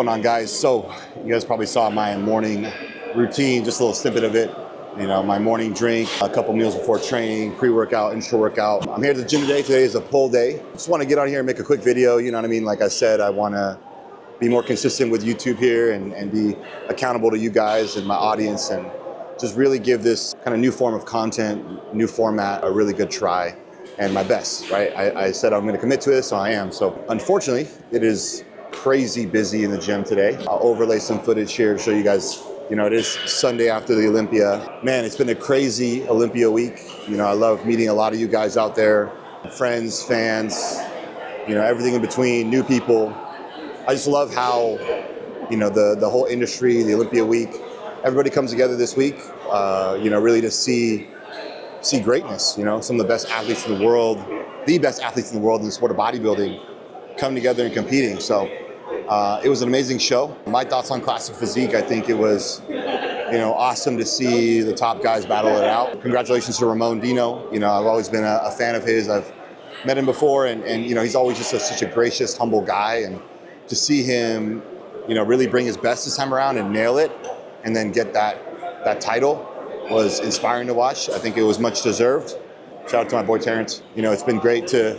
going on, guys? So you guys probably saw my morning routine, just a little snippet of it. You know, my morning drink, a couple meals before training, pre-workout, intra-workout. I'm here at the gym today. Today is a pull day. Just want to get on here and make a quick video. You know what I mean? Like I said, I want to be more consistent with YouTube here and be accountable to you guys and my audience, and just really give this kind of new form of content, new format, a really good try and my best, right? I said I'm going to commit to this, so I am. So unfortunately, it is crazy busy in the gym today. I'll overlay some footage here to show you guys. You know, it is Sunday after the Olympia. Man, it's been a crazy Olympia week. You know, I love meeting a lot of you guys out there, friends, fans, you know, everything in between, new people. I just love how, you know, the whole industry, the Olympia week, everybody comes together this week, you know, really to see greatness. You know, some of the best athletes in the world, the best athletes in the world in the sport of bodybuilding come together and competing. So it was an amazing show. My thoughts on Classic Physique, I think it was, you know, awesome to see the top guys battle it out. Congratulations to Ramon Dino. You know, I've always been a fan of his. I've met him before, and you know, he's always just such a gracious, humble guy. And to see him, you know, really bring his best this time around and nail it, and then get that title was inspiring to watch. I think it was much deserved. Shout out to my boy Terrence. You know, it's been great to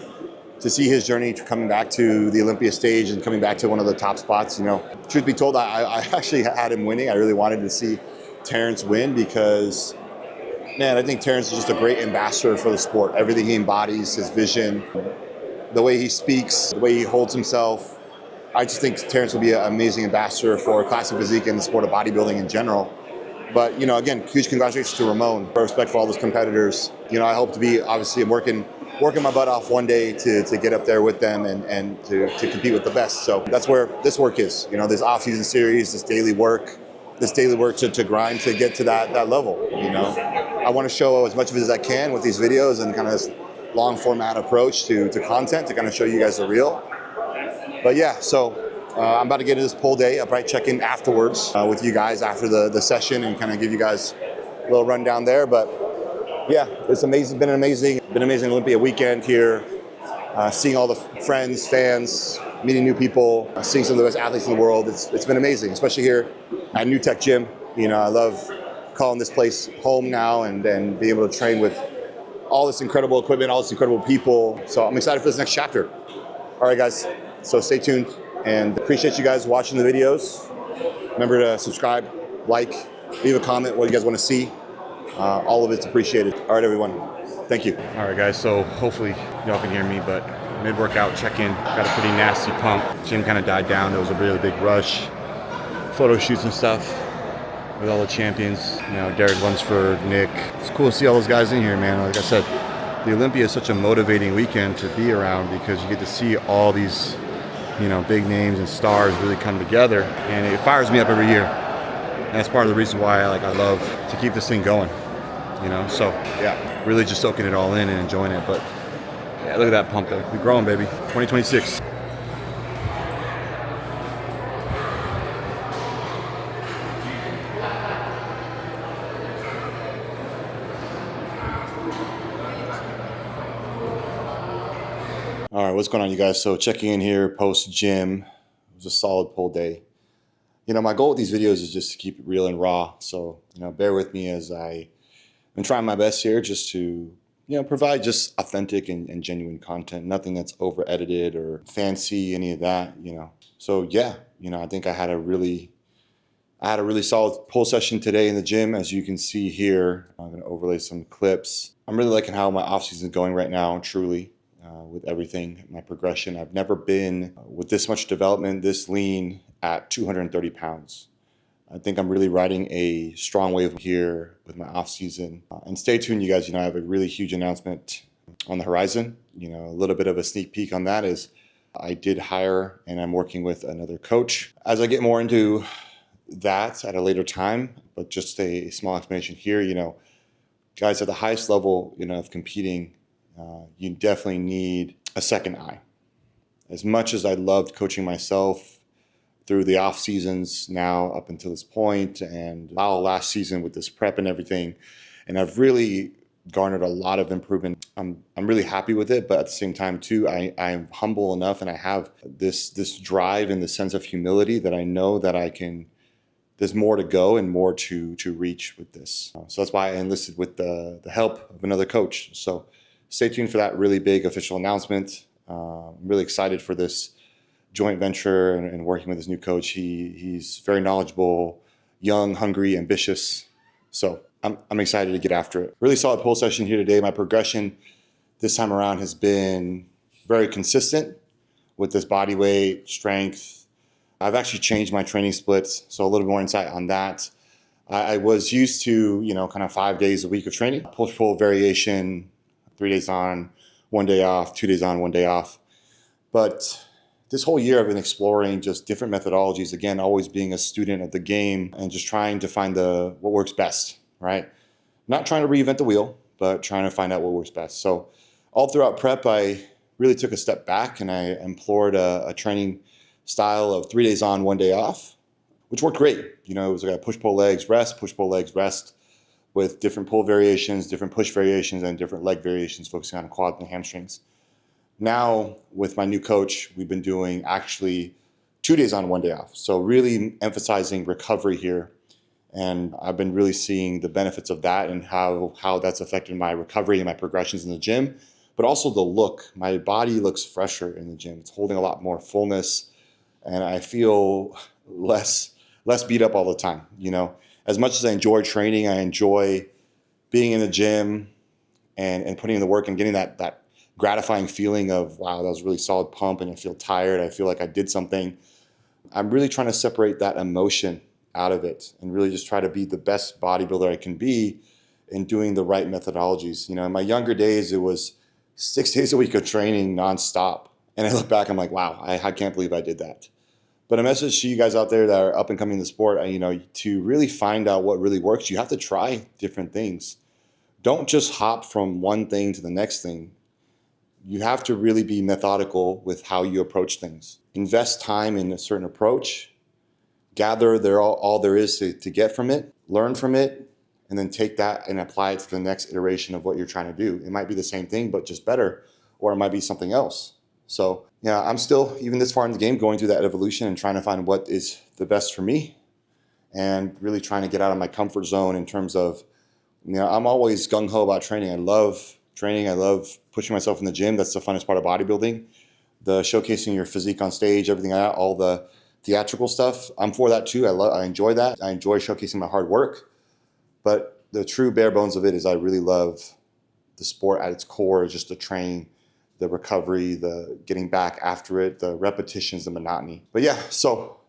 see his journey to coming back to the Olympia stage and coming back to one of the top spots. You know, truth be told, I actually had him winning. I really wanted to see Terrence win because, man, I think Terrence is just a great ambassador for the sport. Everything he embodies, his vision, the way he speaks, the way he holds himself. I just think Terrence will be an amazing ambassador for Classic Physique and the sport of bodybuilding in general. But, you know, again, huge congratulations to Ramon. Respect for all those competitors. You know, I hope to be, obviously, I'm working my butt off one day to get up there with them and to compete with the best. So that's where this work is. You know, this off-season series, this daily work to grind to get to that level. You know, I want to show as much of it as I can with these videos and kind of this long format approach to content to kind of show you guys the real. But yeah, so I'm about to get into this pull day. I'll probably check in afterwards with you guys after the session and kind of give you guys a little rundown there. But yeah, it's amazing. Been an amazing Olympia weekend here. Seeing all the friends, fans, meeting new people, seeing some of the best athletes in the world. It's been amazing, especially here at NewTech Gym. You know, I love calling this place home now and being able to train with all this incredible equipment, all this incredible people. So I'm excited for this next chapter. All right, guys. So stay tuned and appreciate you guys watching the videos. Remember to subscribe, like, leave a comment what you guys want to see. All of it's appreciated. All right, everyone. Thank you. All right, guys. So hopefully y'all can hear me, but mid-workout check-in, got a pretty nasty pump. Gym kind of died down. There was a really big rush. Photo shoots and stuff with all the champions. You know, Derek runs for Nick. It's cool to see all those guys in here, man. Like I said, the Olympia is such a motivating weekend to be around because you get to see all these, you know, big names and stars really come together, and it fires me up every year. And that's part of the reason why I love to keep this thing going, you know. So yeah, really just soaking it all in and enjoying it. But yeah, look at that pump though. We're growing, baby. 2026. All right, what's going on, you guys? So checking in here post-gym. It was a solid pull day. You know, my goal with these videos is just to keep it real and raw. So, you know, bear with me as I'm trying my best here just to, you know, provide just authentic and genuine content. Nothing that's over-edited or fancy, any of that, you know. So, yeah, you know, I think I had a really solid pull session today in the gym. As you can see here, I'm going to overlay some clips. I'm really liking how my off-season is going right now, truly. With everything, my progression. I've never been with this much development, this lean at 230 pounds. I think I'm really riding a strong wave here with my off season. And stay tuned, you guys. You know, I have a really huge announcement on the horizon. You know, a little bit of a sneak peek on that is I did hire and I'm working with another coach. As I get more into that at a later time, but just a small explanation here, you know, guys at the highest level, you know, of competing, you definitely need a second eye. As much as I loved coaching myself through the off seasons now up until this point and last season with this prep and everything, and I've really garnered a lot of improvement. I'm really happy with it, but at the same time too, I'm humble enough and I have this drive and this sense of humility that I know that there's more to go and more to reach with this. So that's why I enlisted with the help of another coach. So stay tuned for that really big official announcement. I'm really excited for this joint venture and working with this new coach. He's very knowledgeable, young, hungry, ambitious. So I'm excited to get after it. Really solid pull session here today. My progression this time around has been very consistent with this body weight, strength. I've actually changed my training splits, so a little bit more insight on that. I was used to, kind of 5 days a week of training, push-pull variation, 3 days on, 1 day off, 2 days on, 1 day off. But this whole year I've been exploring just different methodologies, again, always being a student of the game and just trying to find what works best, right? Not trying to reinvent the wheel, but trying to find out what works best. So all throughout prep, I really took a step back and I employed a training style of 3 days on, 1 day off, which worked great. It was like a push-pull legs, rest, push-pull legs, rest, with different pull variations, different push variations, and different leg variations, focusing on quads and hamstrings. Now, with my new coach, we've been doing actually 2 days on, 1 day off. So really emphasizing recovery here. And I've been really seeing the benefits of that and how that's affected my recovery and my progressions in the gym, but also the look. My body looks fresher in the gym. It's holding a lot more fullness, and I feel less beat up all the time. As much as I enjoy training, I enjoy being in the gym and putting in the work and getting that gratifying feeling of, wow, that was a really solid pump, and I feel tired. I feel like I did something. I'm really trying to separate that emotion out of it and really just try to be the best bodybuilder I can be in doing the right methodologies. In my younger days, it was 6 days a week of training nonstop. And I look back, I'm like, wow, I can't believe I did that. But a message to you guys out there that are up and coming in the sport, to really find out what really works, you have to try different things. Don't just hop from one thing to the next thing. You have to really be methodical with how you approach things. Invest time in a certain approach, gather all there is to get from it, learn from it, and then take that and apply it to the next iteration of what you're trying to do. It might be the same thing, but just better, or it might be something else. So yeah, I'm still, even this far in the game, going through that evolution and trying to find what is the best for me and really trying to get out of my comfort zone in terms of, I'm always gung-ho about training. I love training. I love pushing myself in the gym. That's the funnest part of bodybuilding. The showcasing your physique on stage, everything like that, all the theatrical stuff. I'm for that too. I enjoy that. I enjoy showcasing my hard work. But the true bare bones of it is I really love the sport at its core, just the training, the recovery, the getting back after it, the repetitions, the monotony. But yeah, so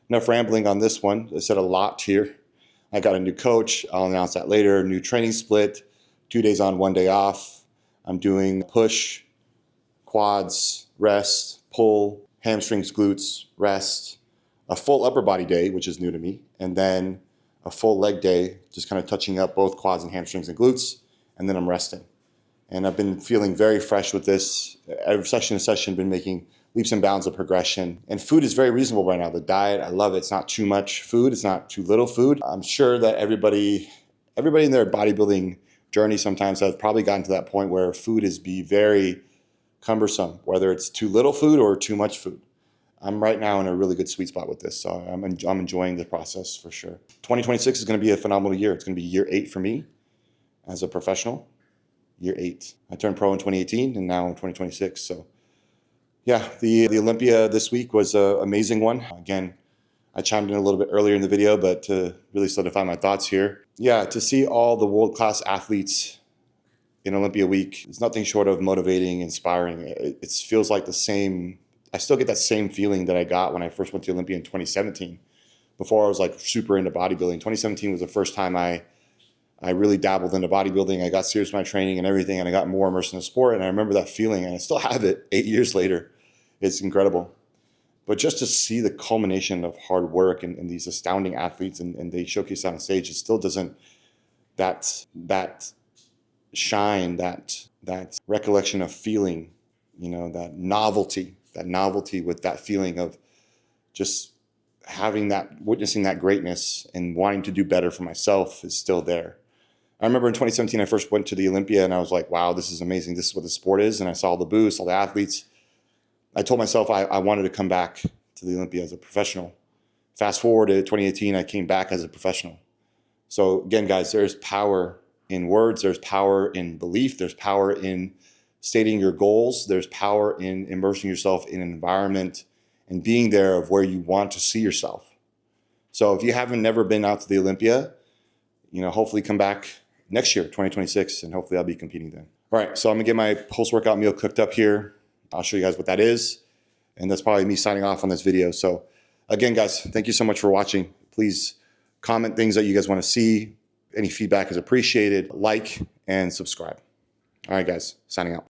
enough rambling on this one. I said a lot here. I got a new coach. I'll announce that later. New training split, 2 days on, 1 day off. I'm doing push, quads, rest, pull, hamstrings, glutes, rest, a full upper body day, which is new to me, and then a full leg day, just kind of touching up both quads and hamstrings and glutes, and then I'm resting. And I've been feeling very fresh with this. Every session to session, been making leaps and bounds of progression. And food is very reasonable right now. The diet, I love it. It's not too much food. It's not too little food. I'm sure that everybody in their bodybuilding journey sometimes has probably gotten to that point where food is very cumbersome, whether it's too little food or too much food. I'm right now in a really good sweet spot with this, so I'm enjoying the process for sure. 2026 is going to be a phenomenal year. It's going to be year 8 for me as a professional. Year 8. I turned pro in 2018 and now in 2026. So yeah, the Olympia this week was an amazing one. Again, I chimed in a little bit earlier in the video, but to really solidify my thoughts here. Yeah, to see all the world-class athletes in Olympia week is nothing short of motivating, inspiring. It feels like the same. I still get that same feeling that I got when I first went to Olympia in 2017. Before I was like super into bodybuilding. 2017 was the first time I really dabbled into bodybuilding. I got serious with my training and everything, and I got more immersed in the sport. And I remember that feeling, and I still have it 8 years later. It's incredible. But just to see the culmination of hard work and these astounding athletes, and they showcase that on stage, it still doesn't, that shine, that recollection of feeling, that novelty with that feeling of just witnessing that greatness and wanting to do better for myself is still there. I remember in 2017, I first went to the Olympia and I was like, wow, this is amazing. This is what the sport is. And I saw the booths, all the athletes. I told myself I wanted to come back to the Olympia as a professional. Fast forward to 2018, I came back as a professional. So again, guys, there's power in words. There's power in belief. There's power in stating your goals. There's power in immersing yourself in an environment and being there of where you want to see yourself. So if you haven't never been out to the Olympia, hopefully come back next year, 2026, and hopefully I'll be competing then. All right, so I'm gonna get my post-workout meal cooked up here. I'll show you guys what that is. And that's probably me signing off on this video. So again, guys, thank you so much for watching. Please comment things that you guys want to see. Any feedback is appreciated. Like and subscribe. All right, guys, signing out.